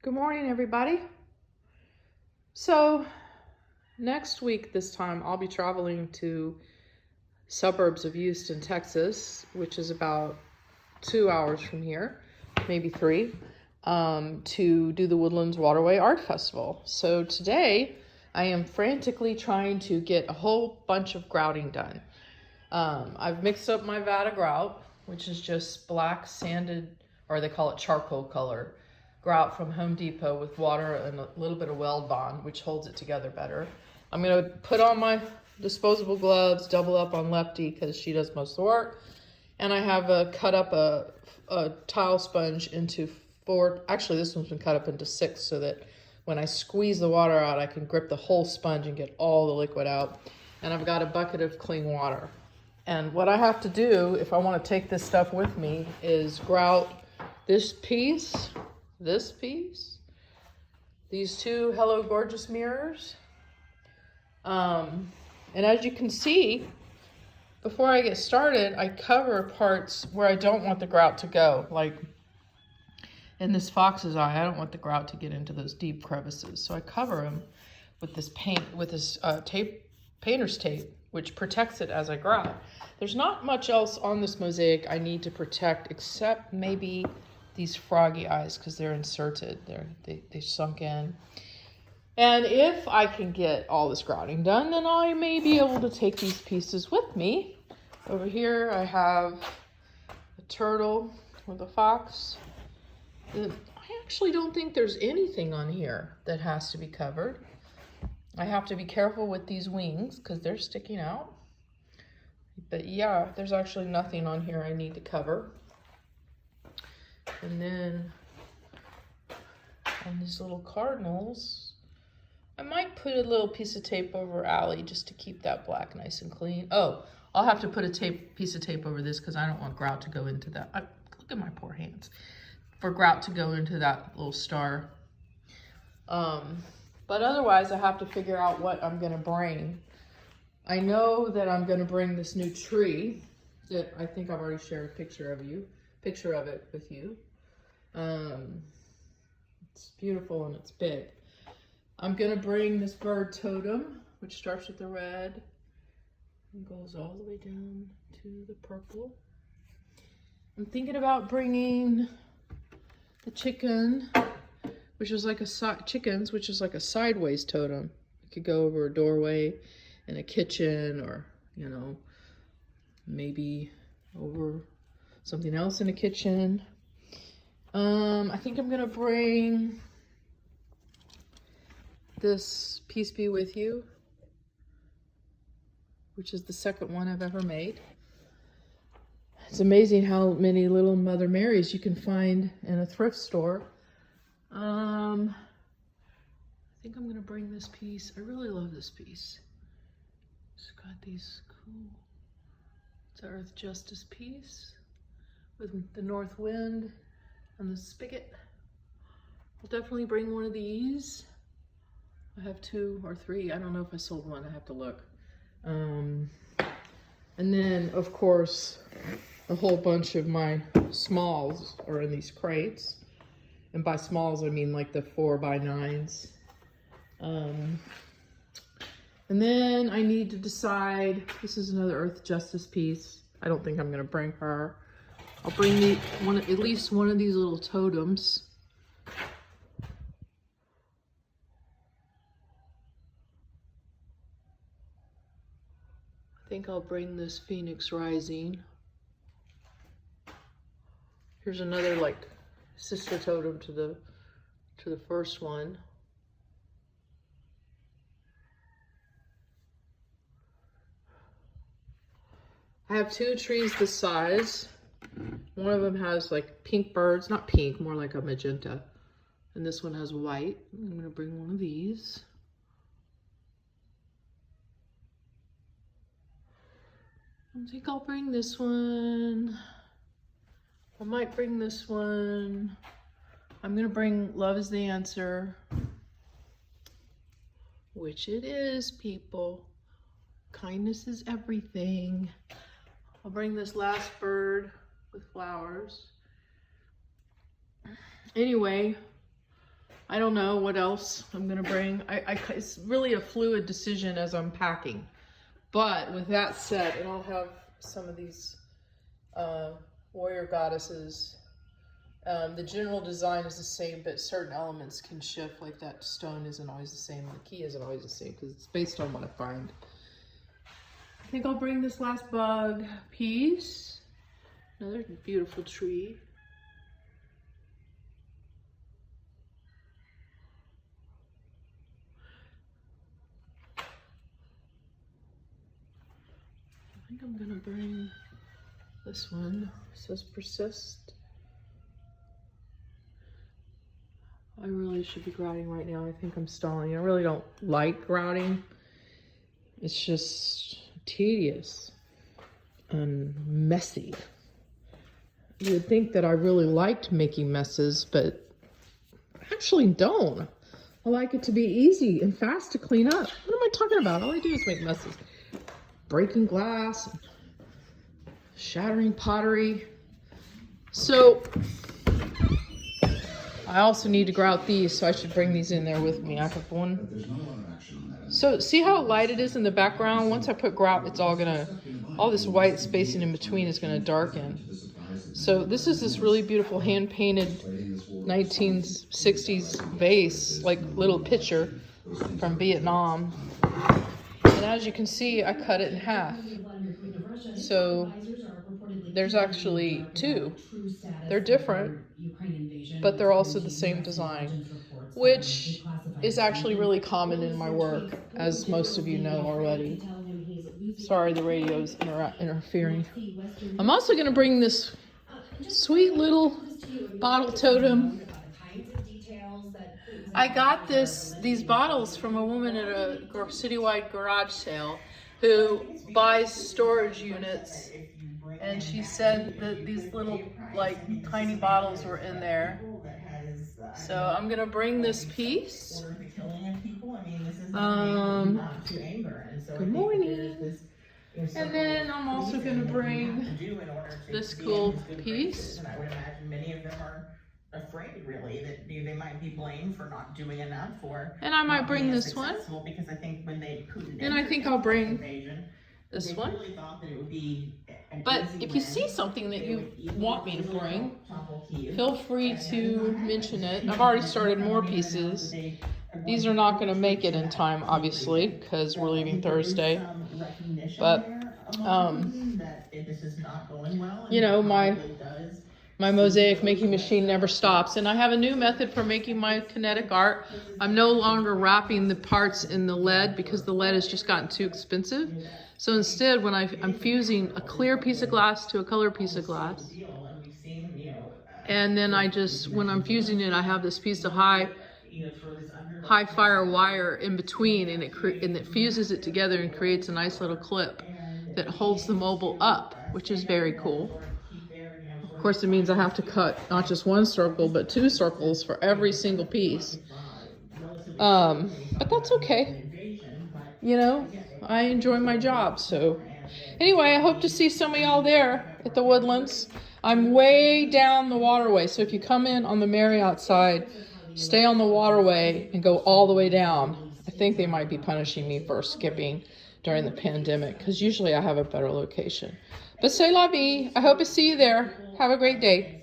Good morning, everybody. So next week, this time, I'll be traveling to suburbs of Houston, Texas, which is about 2 hours from here, maybe 3, to do the Woodlands Waterway Art Festival. So today, I am frantically trying to get a whole bunch of grouting done. I've mixed up my vat of grout, which is just black sanded, or they call it charcoal color, grout from Home Depot with water and a little bit of Weld Bond, which holds it together better. I'm going to put on my disposable gloves, double up on Lefty because she does most of the work. And I have cut up a tile sponge into 4, actually this one's been cut up into 6 so that when I squeeze the water out, I can grip the whole sponge and get all the liquid out. And I've got a bucket of clean water. And what I have to do if I want to take this stuff with me is grout this piece, these 2 Hello Gorgeous mirrors. And as you can see, before I get started, I cover parts where I don't want the grout to go. Like in this fox's eye, I don't want the grout to get into those deep crevices. So I cover them with this painter's tape, which protects it as I grout. There's not much else on this mosaic I need to protect except maybe these froggy eyes because they're inserted. They sunk in. And if I can get all this grouting done, then I may be able to take these pieces with me. Over here I have a turtle with a fox. I actually don't think there's anything on here that has to be covered. I have to be careful with these wings because they're sticking out. But yeah, there's actually nothing on here I need to cover. And then on these little cardinals, I might put a little piece of tape over Allie just to keep that black nice and clean. Oh, I'll have to put a piece of tape over this because I don't want grout to go into that. Look at my poor hands. For grout to go into that little star. But otherwise, I have to figure out what I'm going to bring. I know that I'm going to bring this new tree that I think I've already shared a picture of it with you. It's beautiful and it's big. I'm going to bring this bird totem, which starts with the red and goes all the way down to the purple. I'm thinking about bringing the chicken, which is like a sideways totem. It could go over a doorway in a kitchen, or maybe over something else in a kitchen. I think I'm gonna bring this Peace Be With You, which is the second one I've ever made. It's amazing how many little Mother Marys you can find in a thrift store. I think I'm gonna bring this piece. I really love this piece. It's got these cool, it's an Earth Justice piece with the north wind and the spigot. I'll definitely bring one of these. I have 2 or 3. I don't know if I sold one. I have to look. And then, of course, a whole bunch of my smalls are in these crates. And by smalls, I mean like the 4x9s. And then I need to decide, this is another Earth Justice piece. I don't think I'm going to bring her. I'll bring at least one of these little totems. I think I'll bring this Phoenix Rising. Here's another like sister totem to the first one. I have 2 trees this size. One of them has like pink birds, not pink, more like a magenta. And this one has white. I'm gonna bring one of these. I think I'll bring this one. I might bring this one. I'm gonna bring Love Is the Answer, which it is, people. Kindness is everything. I'll bring this last bird with flowers. Anyway, I don't know what else I'm gonna bring. It's really a fluid decision as I'm packing. But with that said, and I'll have some of these warrior goddesses. The general design is the same, but certain elements can shift. Like that stone isn't always the same. The key isn't always the same because it's based on what I find. I think I'll bring this last bug piece. Another beautiful tree. I think I'm gonna bring this one. It says persist. I really should be grouting right now. I think I'm stalling. I really don't like grouting. It's just tedious and messy. You would think that I really liked making messes, but I actually don't. I like it to be easy and fast to clean up. What am I talking about? All I do is make messes. Breaking glass, shattering pottery. So I also need to grout these, so I should bring these in there with me. I have one. So see how light it is in the background? Once I put grout, it's all this white spacing in between is gonna darken. So this is this really beautiful hand-painted 1960s vase, like little picture from Vietnam. And as you can see, I cut it in half. So there's actually two. They're different, but they're also the same design, which is actually really common in my work, as most of you know already. Sorry, the radio's interfering. I'm also going to bring this sweet little bottle totem. I got these bottles from a woman at a citywide garage sale who buys storage units, and she said that these little like tiny bottles were in there. So I'm gonna bring this piece. Good morning. And then I'm also gonna bring this cool piece. And I would imagine many of them are afraid, really, that they might be blamed for not doing enough, or and I might bring this one. Because I think when they and I think I'll bring this one. Really thought that it would be but if you see something that you want me to bring, feel free to mention it. I've already started more pieces. These are not going to make it in time, obviously, because we're leaving Thursday. But you know, my mosaic making machine never stops, and I have a new method for making my kinetic art. I'm no longer wrapping the parts in the lead because the lead has just gotten too expensive. So instead, when I'm fusing a clear piece of glass to a color piece of glass, and then when I'm fusing it, I have this piece of high fire wire in between, and it fuses it together and creates a nice little clip that holds the mobile up, which is very cool. Of course, it means I have to cut not just one circle, but 2 circles for every single piece. But that's okay. You know, I enjoy my job. So anyway, I hope to see some of y'all there at the Woodlands. I'm way down the waterway. So if you come in on the Marriott side, stay on the waterway and go all the way down. I think they might be punishing me for skipping during the pandemic, because usually I have a better location. But c'est la vie. I hope to see you there. Have a great day.